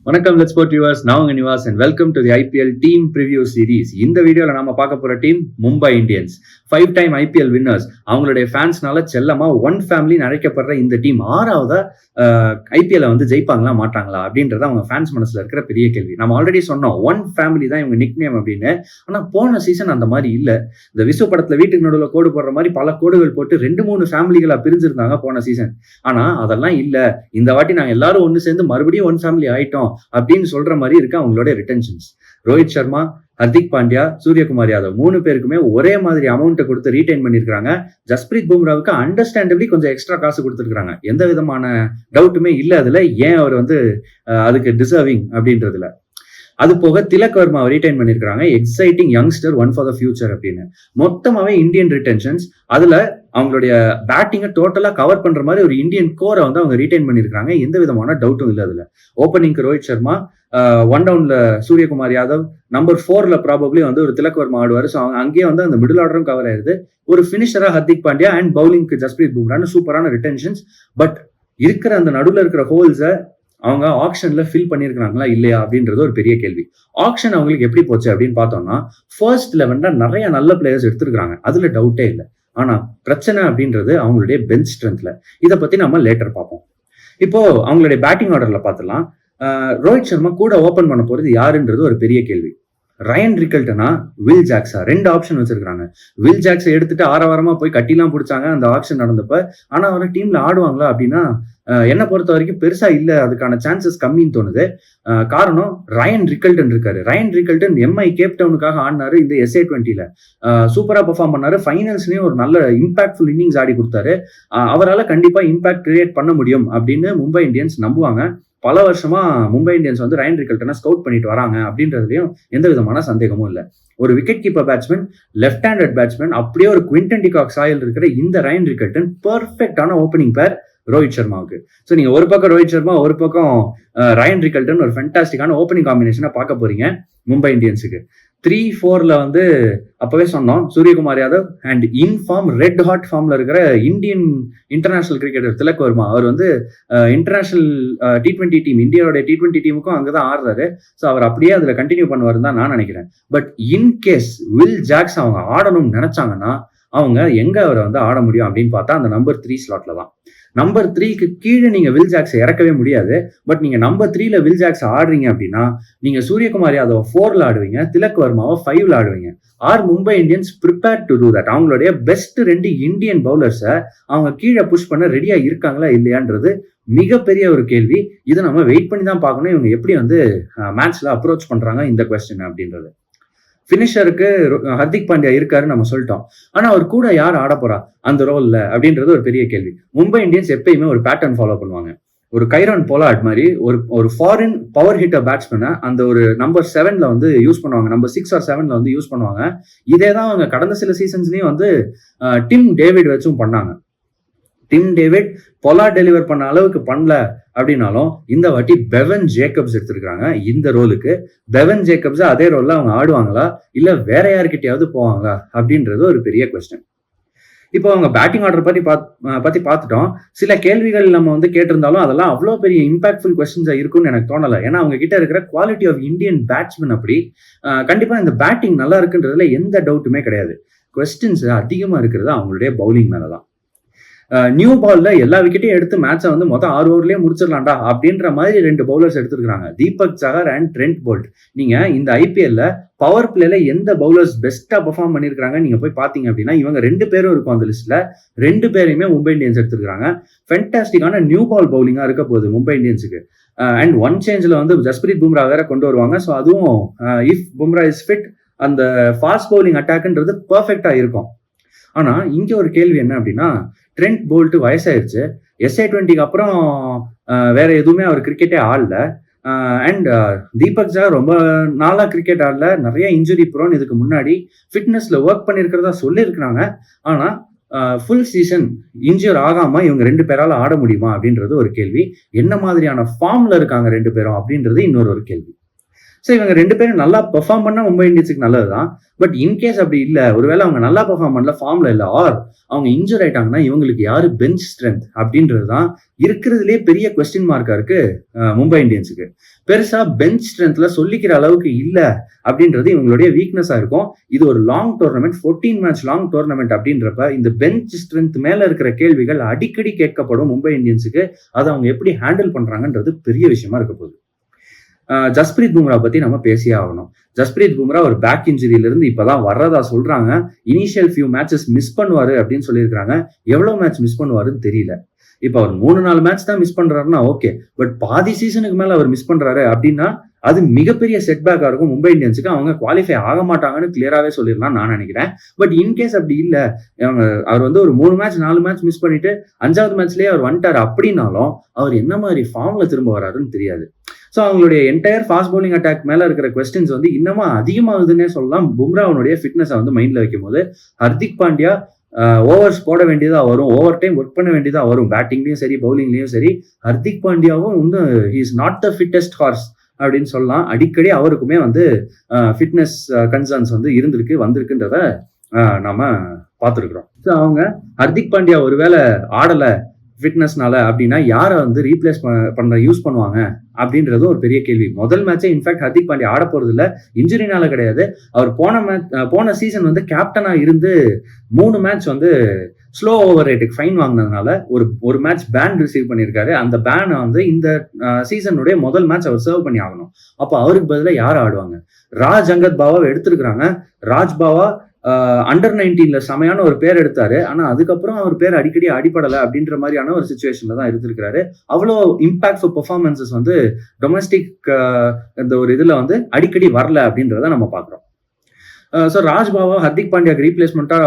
வணக்கம் let's sport viewers, நான் உங்க Nivas and welcome to the IPL team preview series. இந்த வீடியோல நாம பார்க்க போற team Mumbai Indians. 5 time IPL winners. அவங்களுடைய ஃபேன்ஸ்னால செல்லமா ஒன் ஃபேமிலி அழைக்கப்படுற இந்த டீம் 6வது ஐபிஎல் வந்து ஜெயிப்பாங்களா மாட்டாங்களா அப்படின்றத அவங்க ஃபேன்ஸ் மனசுல இருக்கிற பெரிய கேள்வி. நம்ம ஆல்ரெடி சொன்னோம் ஒன் ஃபேமிலி தான் இவங்க நிக் நேம் அப்படின்னு. ஆனா போன சீசன் அந்த மாதிரி இல்ல. இந்த விஸ்வ படத்துல வீட்டுக்கு நடுவில் கோடு போடுற மாதிரி பல கோடுகள் போட்டு 2-3 ஃபேமிலிகளா பிரிஞ்சிருந்தாங்க போன சீசன். ஆனா அதெல்லாம் இல்ல. இந்த வாட்டி நாங்க எல்லாரும் ஒன்னு சேர்ந்து மறுபடியும் ஒன் ஃபேமிலி ஆயிட்டோம் அப்படின்னு சொல்ற மாதிரி இருக்கு அவங்களோட ரிட்டென்ஷன்ஸ். ரோஹித் சர்மா, ஹர்திக் பாண்டியா, சூரியகுமார் யாதவ் 3 பேருக்குமே ஒரே மாதிரி அமௌண்ட்டை கொடுத்து ரீடைன் பண்ணிருக்காங்க. ஜஸ்பிரீத் பும்ராவுக்கு அண்டர்ஸ்டாண்டபிளி கொஞ்சம் எக்ஸ்ட்ரா காசு கொடுத்துருக்காங்க. எந்த விதமான டவுட்டுமே இல்ல அதுல. ஏன் அவர் வந்து அதுக்கு டிசர்விங் அப்படின்றதுல. அது போக திலக் வர்மாவை ரீடைன் பண்ணிருக்காங்க. Exciting youngster, one for the future அப்படின்னு. மொத்தமாவே இந்தியன் ரிட்டென்ஷன்ஸ். அதுல அவங்களுடைய பேட்டிங்கை டோட்டலா கவர் பண்ற மாதிரி ஒரு இந்தியன் கோரை வந்து அவங்க ரீடைன் பண்ணிருக்காங்க. எந்த விதமான டவுட்டும் இல்லை அதுல. ஓப்பனிங்க்கு ரோஹித் சர்மா, 1 டவுன்ல சூரியகுமார் யாதவ், நம்பர் 4ல ப்ராபப்ளி வந்து ஒரு திலக் வர்மா ஆடுவார். ஸோ அங்கேயே வந்து அந்த மிடில் ஆர்டரும் கவர் ஆயிருது. ஒரு பினிஷரா ஹர்திக் பாண்டியா அண்ட் பவுலிங்க்கு ஜஸ்பிரீத் பும்ரான்னு சூப்பரான ரிட்டென்ஷன்ஸ். பட் இருக்கிற அந்த நடுவில் இருக்கிற ஹோல்ஸை அவங்க ஆக்ஷன்ல ஃபில் பண்ணிருக்காங்களா இல்லையா அப்படின்றது ஒரு பெரிய கேள்வி. ஆக்ஷன் அவங்களுக்கு எப்படி போச்சு அப்படின்னு பார்த்தோம்னா, ஃபர்ஸ்ட் 11ல நிறைய நல்ல பிளேயர்ஸ் எடுத்திருக்காங்க, அதுல டவுட்டே இல்லை. ஆனா பிரச்சனை அப்படின்றது அவங்களுடைய பெஞ்ச் ஸ்ட்ரென்த்ல. இதை பத்தி நம்ம லேட்டர் பார்ப்போம். இப்போ அவங்களுடைய பேட்டிங் ஆர்டர்ல பார்த்துலாம். ரோஹித் சர்மா கூட ஓபன் பண்ண போறது யாருன்றது ஒரு பெரிய கேள்வி. ரயன் ரிக்கல்டனா, வில் ஜாக்ஸா, 2 ஆப்ஷன் வச்சிருக்காங்க. வில் ஜாக்ஸை எடுத்துட்டு ஆரவாரமா போய் கட்டிலாம் பிடிச்சாங்க அந்த ஆப்ஷன் நடந்தப்ப. ஆனா அவர் டீம்ல ஆடுவாங்களா அப்படின்னா என்னை பொறுத்த வரைக்கும் பெருசா இல்ல, அதுக்கான சான்சஸ் கம்மின்னு தோணுது. காரணம் ரயன் ரிக்கல்டன் இருக்காரு. ரயன் ரிக்கல்டன் எம்ஐ கேப் டவுனுக்காக ஆடினாரு. இந்த SA20ல சூப்பரா பெர்ஃபார்ம் பண்ணாரு. ஃபைனல்ஸ்லயும் ஒரு நல்ல இம்பாக்ட்ஃபுல் இன்னிங்ஸ் ஆடி கொடுத்தாரு. அவரால் கண்டிப்பா இம்பாக்ட் கிரியேட் பண்ண முடியும் அப்படின்னு மும்பை இந்தியன்ஸ் நம்புவாங்க. பல வருஷமா மும்பை இந்தியன்ஸ் வந்து ரயன் ரிக்கல்டனை ஸ்கவுட் பண்ணிட்டு வராங்க அப்படின்றதுலயும் எந்த விதமான சந்தேகமும் இல்லை. ஒரு wicket keeper batsman, left handed batsman, அப்படியே ஒரு குவிண்டன் டிகாக் சாயல் இருக்கிற இந்த ரயன் ரிக்கல்டன் பெர்ஃபெக்டான ஓப்பனிங் பேர் ரோஹித் சர்மாவுக்கு. ஸோ நீங்க ஒரு பக்கம் ரோஹித் சர்மா, ஒரு பக்கம் ரயன் ரிக்கல்டன், ஒரு ஃபென்டாஸ்டிக்கான ஓப்பனிங் காம்பினேஷனை பார்க்க போறீங்க மும்பை இந்தியன்ஸுக்கு. 3-4ல வந்து அப்பவே சொன்னோம் Suryakumar Yadav and in form red hot ஃபார்ம்ல இருக்கிற Indian international cricketer Tilak Varma. அவர் வந்து இன்டர்நேஷனல் T20 டீம், இந்தியாவோட T20 டீமுக்கும் அங்கதான் ஆடுறாரு. ஸோ அவர் அப்படியே அதுல கண்டினியூ பண்ணுவாருன்னு தான் நான் நினைக்கிறேன். பட் இன்கேஸ் வில் ஜாக்ஸ் அவங்க ஆடணும்னு நினைச்சாங்கன்னா அவங்க எங்க அவரை வந்து ஆட முடியும் அப்படின்னு பார்த்தா அந்த நம்பர் 3 ஸ்லாட்ல தான். நம்பர் 3க்கு கீழே நீங்க வில் ஜாக்ஸை இறக்கவே முடியாது. பட் நீங்க நம்பர் 3ல வில் ஜாக்ஸ் ஆடுறீங்க அப்படின்னா நீங்க சூரியகுமார் யாதவ் 4ல ஆடுவீங்க, திலக் வர்மாவை 5ல ஆடுவீங்க. Are Mumbai Indians prepared to do that? அவங்களுடைய பெஸ்ட் 2 இந்தியன் பவுலர்ஸை அவங்க கீழே புஷ் பண்ண ரெடியா இருக்காங்களா இல்லையான்றது மிகப்பெரிய ஒரு கேள்வி. இதை நம்ம வெயிட் பண்ணி தான் பார்க்கணும். இவங்க எப்படி வந்து மேட்ச்ல அப்ரோச் பண்றாங்க இந்த கொஸ்டின் அப்படின்றது. பினிஷருக்கு ஹர்திக் பாண்டியா இருக்காரு நம்ம சொல்லிட்டோம். ஆனா அவர் கூட யார் ஆட போறா அந்த ரோல்ல அப்படின்றது ஒரு பெரிய கேள்வி. மும்பை இந்தியன்ஸ் எப்பயுமே ஒரு பேட்டர்ன் ஃபாலோ பண்ணுவாங்க. ஒரு கைரான் போலார்ட் மாதிரி ஒரு ஃபாரின் பவர் ஹிட்டர் பேட்ஸ்மேனை அந்த ஒரு நம்பர் 7ல வந்து யூஸ் பண்ணுவாங்க, நம்பர் 6 or 7ல வந்து யூஸ் பண்ணுவாங்க. இதே தான் அவங்க கடந்த சில சீசன்ஸ்லயும் வந்து டிம் டேவிட் வச்சும் பண்ணாங்க. டிம் டேவிட் பொலார்ட் டெலிவர் பண்ண அளவுக்கு பண்ணல அப்படின்னாலும் இந்த வாட்டி பெவன் ஜேக்கப்ஸ் எடுத்திருக்காங்க இந்த ரோலுக்கு. பெவன் ஜேக்கப்ஸ் அதே ரோல்ல அவங்க ஆடுவாங்களா இல்ல வேற யாருக்கிட்டையாவது போவாங்களா அப்படின்றது ஒரு பெரிய கொஸ்டின். இப்போ அவங்க பேட்டிங் ஆர்டர் பத்தி பார்த்துட்டோம். சில கேள்விகள் நம்ம வந்து கேட்டிருந்தாலும் அதெல்லாம் அவ்வளோ பெரிய இம்பாக்ட்ஃபுல் கொஸ்டின்ஸா இருக்கும்னு எனக்கு தோணலை. ஏன்னா அவங்க கிட்ட இருக்கிற குவாலிட்டி ஆஃப் இந்தியன் பேட்ஸ்மேன் அப்படி. கண்டிப்பா இந்த பேட்டிங் நல்லா இருக்குன்றதுல எந்த டவுட்டுமே கிடையாது. கொஸ்டின்ஸ் அதிகமா இருக்கிறது அவங்களுடைய பவுலிங் மேலதான். நியூ பால்ல எல்லா விக்கெட்டையும் எடுத்து மேட்சை வந்து மொத்தம் 6 ஓவர்லயே முடிச்சிடலாம்டா அப்படின்ற மாதிரி 2 பவுலர்ஸ் எடுத்திருக்காங்க, தீபக் சஹர் அண்ட் ட்ரெண்ட் போல்ட். நீங்க இந்த ஐபிஎல்ல பவர் பிளேல எந்த பவுலர்ஸ் பெஸ்டா பெர்ஃபார்ம் பண்ணிருக்காங்க நீங்க போய் பாத்தீங்க அப்படின்னா இவங்க 2 பேரும் இருக்கும் அந்த லிஸ்ட்ல. 2 பேரையுமே மும்பை இந்தியன்ஸ் எடுத்திருக்காங்க. ஃபென்டாஸ்டிக்கான நியூ பால் பவுலிங்கா இருக்க போகுது மும்பை இந்தியன்ஸுக்கு. அண்ட் ஒன் சேஞ்ச்ல வந்து ஜஸ்பிரீத் பும்ரா வேற கொண்டு வருவாங்க. ஸோ அதுவும் இஃப் பும்ரா இஸ் ஃபிட் அந்த ஃபாஸ்ட் பவுலிங் அட்டாக்ன்றது பெர்ஃபெக்டா இருக்கும். ஆனா இங்க ஒரு கேள்வி என்ன அப்படின்னா, ட்ரெண்ட் போல்ட் வயசாயிருச்சு. SA20க்கு அப்புறம் வேற எதுவுமே அவர் கிரிக்கெட்டே ஆடல. அண்ட் தீபக் ஜா ரொம்ப நாளா கிரிக்கெட் ஆடல, நிறைய இன்ஜுரி ப்ரோன். இதுக்கு முன்னாடி ஃபிட்னஸ்ல ஒர்க் பண்ணிருக்கிறதா சொல்லியிருக்கிறாங்க. ஆனா ஃபுல் சீசன் இன்ஜூர் ஆகாம இவங்க 2 பேரால ஆட முடியுமா அப்படின்றது ஒரு கேள்வி. என்ன மாதிரியான ஃபார்ம்ல இருக்காங்க 2 பேரும் அப்படின்றது இன்னொரு ஒரு கேள்வி. ஸோ இவங்க 2 பேரும் நல்லா பெர்ஃபார்ம் பண்ணா மும்பை இந்தியன்ஸுக்கு நல்லதுதான். பட் இன்கேஸ் அப்படி இல்ல, ஒருவேளை அவங்க நல்லா பெர்ஃபார்ம் பண்ணல, ஃபார்ம்ல இல்ல, ஆர் அவங்க இன்ஜூர் ஆயிட்டாங்கன்னா இவங்களுக்கு யாரு பெஞ்ச் ஸ்ட்ரென்த் அப்படின்றது தான் இருக்கிறதுலே பெரிய கொஸ்டின் மார்க்கா இருக்கு மும்பை இந்தியன்ஸுக்கு. பெருசா பெஞ்ச் ஸ்ட்ரென்த்ல சொல்லிக்கிற அளவுக்கு இல்ல அப்படின்றது இவங்களுடைய வீக்னஸா இருக்கும். இது ஒரு long tournament, 14 match long tournament அப்படின்றப்ப இந்த பெஞ்ச் ஸ்ட்ரென்த் மேல இருக்கிற கேள்விகள் அடிக்கடி கேட்கப்படும் மும்பை இந்தியன்ஸுக்கு. அதை அவங்க எப்படி ஹேண்டில் பண்றாங்கன்றது பெரிய விஷயமா இருக்க போகுது. ஜஸ்பிரீத் பும்ரா பத்தி நம்ம பேசியே ஆகணும். ஜஸ்பிரீத் பும்ரா ஒரு பேக் இன்ஜுரியில இருந்து இப்பதான் வர்றதா சொல்றாங்க. இனிஷியல் ஃபியூ மேட்சஸ் மிஸ் பண்ணுவாரு அப்படின்னு சொல்லியிருக்காங்க. எவ்வளவு மேட்ச் மிஸ் பண்ணுவாருன்னு தெரியல. இப்ப அவர் 3-4 மேட்ச் தான் மிஸ் பண்றாருன்னா ஓகே, பட் பாதி சீசனுக்கு மேல அவர் மிஸ் பண்றாரு அப்படின்னா அது மிகப்பெரிய செட்பேக்கா இருக்கும் மும்பை இந்தியன்ஸுக்கு. அவங்க குவாலிஃபை ஆக மாட்டாங்கன்னு கிளியராகவே சொல்லிடலாம் நான் நினைக்கிறேன். பட் இன்கேஸ் அப்படி இல்ல, அவர் ஒரு 3 மேட்ச் 4 மேட்ச் மிஸ் பண்ணிட்டு 5வது மேட்ச்லயே அவர் வந்துட்டாரு அப்படின்னாலும் அவர் என்ன மாதிரி ஃபார்ம்ல திரும்ப வராருன்னு தெரியாது. ஸோ அவங்களுடைய என்டையர் ஃபாஸ்ட் பவுலிங் அட்டாக் மேல இருக்கிற கொஸ்டின்ஸ் இன்னமும் அதிகமாகுதுன்னே சொல்லலாம். பும்ராவுடைய ஃபிட்னஸை மைண்ட்ல வைக்கும் போது ஹர்திக் பாண்டியா ஓவர்ஸ் போட வேண்டியதா வரும், ஓவர் டைம் ஒர்க் பண்ண வேண்டியதா வரும், பேட்டிங்லயும் சரி பவுலிங்லயும் சரி. ஹர்திக் பாண்டியாவும் is not the fittest horse அப்படின்னு சொல்லலாம். அடிக்கடி அவருக்குமே ஃபிட்னஸ் கன்சர்ன்ஸ் வந்திருக்குன்றத நாம பார்த்துருக்குறோம். ஸோ அவங்க ஹர்திக் பாண்டியா ஒருவேளை ஆடலை ஃபிட்னஸ்னால அப்படின்னா யாரை ரீப்ளேஸ் பண்ண யூஸ் பண்ணுவாங்க அப்படின்றதும் ஒரு பெரிய கேள்வி. முதல் மேட்சே இன்ஃபேக்ட் ஹர்திக் பாண்டியா ஆட போறது இல்ல, இன்ஜுரினால கிடையாது. அவர் போன சீசன் கேப்டனா இருந்து 3 மேட்ச் ஸ்லோ ஓவர் ரேட்டுக்கு ஃபைன் வாங்கினதுனால ஒரு மேட்ச் பேன் ரிசீவ் பண்ணியிருக்காரு. அந்த பேனை இந்த சீசனுடைய முதல் மேட்ச் அவர் சர்வ் பண்ணி ஆகணும். அப்போ அவருக்கு பதிலாக யார் ஆடுவாங்க? ராஜ் அங்கத் பாவாவை எடுத்திருக்கிறாங்க. ராஜ் பாவா அண்டர் 19ல செமையான ஒரு பேர் எடுத்தாரு. ஆனா அதுக்கப்புறம் அவர் பேர் அடிக்கடி அடிப்படலை அப்படின்ற மாதிரியான ஒரு சிச்சுவேஷன்ல தான் இருந்திருக்காரு. அவ்வளோ இம்பாக்ட்ஃபுல் பெர்ஃபார்மன்சஸ் டொமஸ்டிக் இந்த ஒரு இதுல அடிக்கடி வரல அப்படின்றத நம்ம பாக்குறோம். ஸோ ராஜ் பாவா ஹர்திக் பாண்டியாக்கு ரீப்ளேஸ்மெண்ட்டா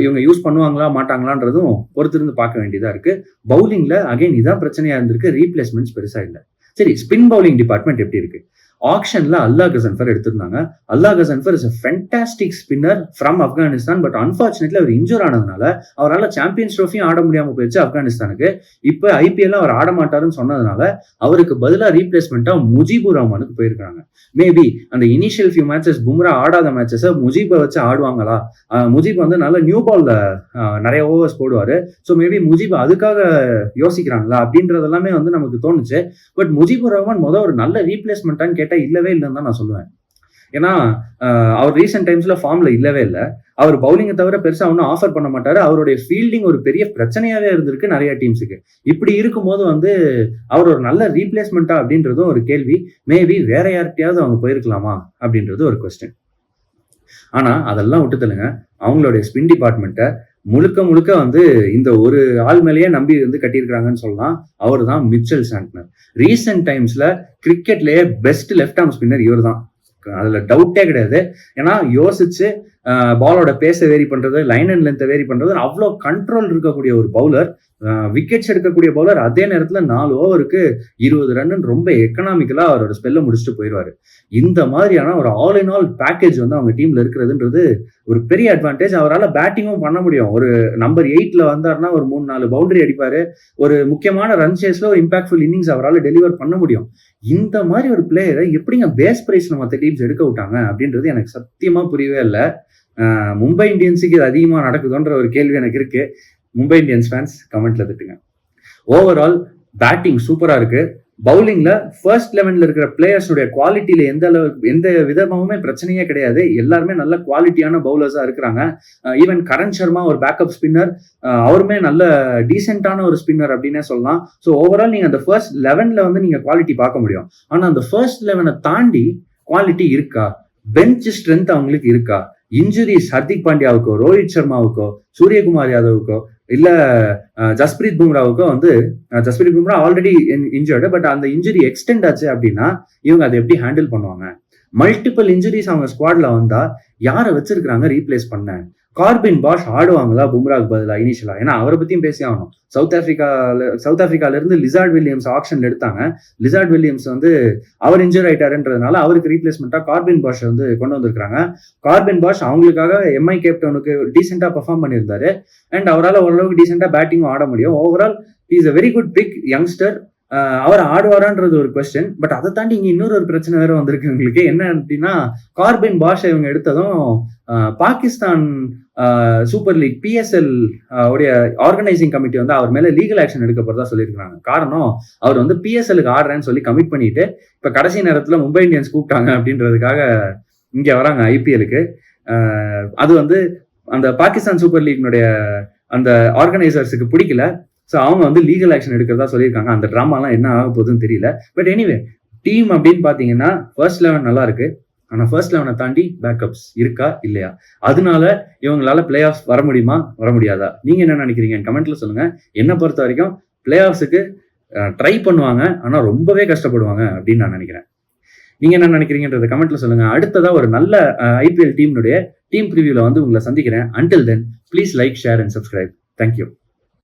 இவங்க யூஸ் பண்ணுவாங்களா மாட்டாங்களான்றதும் பொறுத்திருந்து பார்க்க வேண்டியதா இருக்கு. பவுலிங்ல அகைன் இதான் பிரச்சனையா இருந்திருக்கு, ரீப்ளேஸ்மெண்ட்ஸ் பெருசா இல்லை. சரி, ஸ்பின் பவுலிங் டிபார்ட்மெண்ட் எப்படி இருக்கு? ஆக்ஷன்ல அல்லாஹ் கசன்ஃபர் எடுத்திருந்தாங்க. Allah Ghazanfar is a fantastic spinner from Afghanistan. But unfortunately அவர் இன்ஜூர் ஆனதுனால அவரால் சாம்பியன்ஸ் ட்ரோஃபியும் ஆட முடியாம போயிடுச்சு ஆப்கானிஸ்தானுக்கு. இப்ப ஐபிஎல் அவர் ஆட மாட்டாருன்னு சொன்னதுனால அவருக்கு பதிலாக ரீப்ளேஸ்மெண்டா முஜிபுர் ரஹ்மானுக்கு போயிருக்காங்க. மேபி அந்த இனிஷியல் ஃபியூ மேட்சஸ் பும்ரா ஆடாத மேட்சஸ் முஜிபை வச்சு ஆடுவாங்களா? முஜிப் நல்ல நியூ பால்ல நிறைய ஓவர்ஸ் போடுவாரு. ஸோ மேபி முஜிப் அதுக்காக யோசிக்கிறாங்களா அப்படின்றது எல்லாமே நமக்கு தோணுச்சு. பட் முஜிபுர் ரஹ்மான் ஒரு நல்ல ரீப்ளேஸ்மெண்டான்னு கேட்டா இல்லவே இல்லைன்னு தான் நான் சொல்லுவேன். ஏன்னா அவர் ரீசெண்ட் டைம்ஸ்ல ஃபார்ம்ல இல்லவே இல்லை. அவர் பவுலிங்கை தவிர பெருசா ஒன்றும் ஆஃபர் பண்ண மாட்டாரு. அவருடைய ஃபீல்டிங் ஒரு பெரிய பிரச்சனையாவே இருந்திருக்கு நிறைய டீம்ஸுக்கு. இப்படி இருக்கும்போது அவர் ஒரு நல்ல ரீப்ளேஸ்மெண்டா அப்படின்றதும் ஒரு கேள்வி. மேபி வேற யார்கிட்டயாவது அவங்க போயிருக்கலாமா அப்படின்றது ஒரு கொஸ்டின். ஆனா அதெல்லாம் விட்டுத்தலுங்க, அவங்களுடைய ஸ்பின் டிபார்ட்மெண்ட்டை முழுக்க இந்த ஒரு ஆள் மேலேயே நம்பி கட்டியிருக்கிறாங்கன்னு சொல்லலாம். அவர் தான் மிச்சல் சாண்ட்னர். ரீசெண்ட் டைம்ஸ்ல கிரிக்கெட்லயே பெஸ்ட் லெஃப்ட் ஆர்ம் ஸ்பின்னர் இவர் தான், அதுல டவுட்டே கிடையாது. ஏன்னா யோசிச்சு பாலோட பேஸை வேரி பண்றது, லைன் அண்ட் லென்த்தை வேரி பண்றது, அவ்வளோ கண்ட்ரோல் இருக்கக்கூடிய ஒரு பவுலர், விக்கெட்ஸ் எடுக்கக்கூடிய பவுலர். அதே நேரத்துல 4 ஓவருக்கு 20 ரன் ரொம்ப எக்கனாமிக்கலா அவரோட ஸ்பெல்ல முடிச்சுட்டு போயிடுவாரு. இந்த மாதிரியான ஒரு ஆல் இன் ஆல் பேக்கேஜ் அவங்க டீம்ல இருக்கிறதுன்றது ஒரு பெரிய அட்வான்டேஜ். அவரால் பேட்டிங்கும் பண்ண முடியும். ஒரு நம்பர் 8ல வந்தாருன்னா ஒரு 3-4 பவுண்டரி அடிப்பாரு. ஒரு முக்கியமான ரன் சேஸ்ல ஒரு இம்பாக்ட்ஃபுல் இன்னிங்ஸ் அவரால் டெலிவர் பண்ண முடியும். இந்த மாதிரி ஒரு பிளேயரை எப்படிங்க பேஸ் பிரைஸ்ல மற்ற டீம்ஸ் எடுக்க விட்டாங்க அப்படின்றது எனக்கு சத்தியமா புரியவே இல்லை. மும்பை இந்தியன்ஸுக்கு இது அதிகமா நடக்குதுன்ற ஒரு கேள்வி எனக்கு இருக்கு. மும்பை இந்தியன்ஸ் ஃபேன்ஸ் கமெண்ட்ல திட்டுங்க. ஓவரால் பேட்டிங் சூப்பரா இருக்கு. பவுலிங்ல ஃபர்ஸ்ட் 11ல இருக்கிற பிளேயர்ஸுடைய குவாலிட்டியில எந்த விதமாவுமே பிரச்சனையே கிடையாது. எல்லாருமே நல்ல குவாலிட்டியான பவுலர்ஸா இருக்கிறாங்க. ஈவன் கரண் சர்மா ஒரு பேக்கப் ஸ்பின்னர், அவருமே நல்ல டீசென்டான ஒரு ஸ்பின்னர் அப்படின்னே சொல்லலாம். ஸோ ஓவரால் நீங்க அந்த ஃபர்ஸ்ட் 11ல நீங்க குவாலிட்டி பார்க்க முடியும். ஆனா அந்த ஃபர்ஸ்ட் 11 தாண்டி குவாலிட்டி இருக்கா? பெஞ்ச் ஸ்ட்ரென்த் அவங்களுக்கு இருக்கா? இன்ஜுரிஸ் ஹர்திக் பாண்டியாவுக்கோ, ரோஹித் சர்மாவுக்கோ, சூரியகுமார் யாதவுக்கோ, இல்ல ஜஸ்பிரீத் பும்ராவுக்கோ Jasprit Bumrah already injured. But அந்த இன்ஜுரி எக்ஸ்டெண்ட் ஆச்சு அப்படின்னா இவங்க அதை எப்படி ஹேண்டில் பண்ணுவாங்க? மல்டிபிள் இன்ஜுரிஸ் அவங்க ஸ்குவாட்ல வந்தா யாரை வச்சிருக்காங்க ரீப்ளேஸ் பண்ண? கார்பின் பாஷ் ஆடுவாங்களா பும்ராக்கு பதிலாக இனிஷியலா? ஏன்னா அவரை பத்தியும் பேசி ஆகணும். சவுத் ஆப்பிரிக்கால இருந்து லிசார்ட் வில்லியம்ஸ் ஆப்ஷன் எடுத்தாங்க. லிசார்ட் வில்லியம்ஸ் அவர் இன்ஜூர் ஆயிட்டாருன்றதுனால அவருக்கு ரீப்ளேஸ்மெண்டா கார்பின் பாஷ் கொண்டு வந்திருக்காங்க. கார்பின் பாஷ் அவங்களுக்காக எம்ஐ கேப்டனுக்கு டீசெண்டா பெர்ஃபார்ம் பண்ணியிருந்தாரு. அண்ட் அவரால் ஓரளவுக்கு டீசெண்டா பேட்டிங்கும் ஆட முடியும். Overall is a very good pick youngster. அவர் ஆடுவாரான்றது ஒரு கொஸ்டின். பட் அதை தாண்டி இங்க இன்னொரு ஒரு பிரச்சனை வேற வந்திருக்கு உங்களுக்கு. என்ன அப்படின்னா, கார்பின் பாஷை இவங்க எடுத்ததும் பாகிஸ்தான் சூப்பர் லீக் PSL உடைய ஆர்கனைசிங் கமிட்டி வந்து அவர் மேல லீகல் ஆக்ஷன் எடுக்க போறதா சொல்லியிருக்காங்க. காரணம், அவர் வந்து PSLக்கு ஆடுறேன்னு சொல்லி கமிட் பண்ணிட்டு இப்ப கடைசி நேரத்துல மும்பை இந்தியன்ஸ் கூப்பிட்டாங்க அப்படின்றதுக்காக இங்க வராங்க IPLக்கு. அது வந்து அந்த பாகிஸ்தான் சூப்பர் லீக்னுடைய அந்த ஆர்கனைசர்ஸுக்கு பிடிக்கல. ஸோ அவங்க வந்து லீகல் ஆக்ஷன் எடுக்கிறதா சொல்லியிருக்காங்க. அந்த ட்ராமாலாம் என்ன ஆக போகுதுன்னு தெரியல. பட் எனிவே, டீம் அப்படின்னு பாத்தீங்கன்னா ஃபர்ஸ்ட் 11 நல்லா இருக்கு. ஆனா ஃபர்ஸ்ட் 11 தாண்டி பேக்கப்ஸ் இருக்கா இல்லையா? அதனால இவங்களால பிளே ஆஃப் வர முடியுமா, வர முடியாதா? நீங்க என்ன நினைக்கிறீங்க? கமெண்ட்ல சொல்லுங்க. என்ன பொறுத்த வரைக்கும் பிளே ஆஃப்ஸுக்கு ட்ரை பண்ணுவாங்க, ஆனா ரொம்பவே கஷ்டப்படுவாங்க அப்படின்னு நான் நினைக்கிறேன். நீங்க என்ன நினைக்கிறீங்கன்றத கமெண்ட்ல சொல்லுங்க. அடுத்ததா ஒரு நல்ல IPL டீம்னுடைய டீம் ப்ரிவியூல வந்து உங்களை சந்திக்கிறேன். Until then, please like, share and subscribe. Thank you.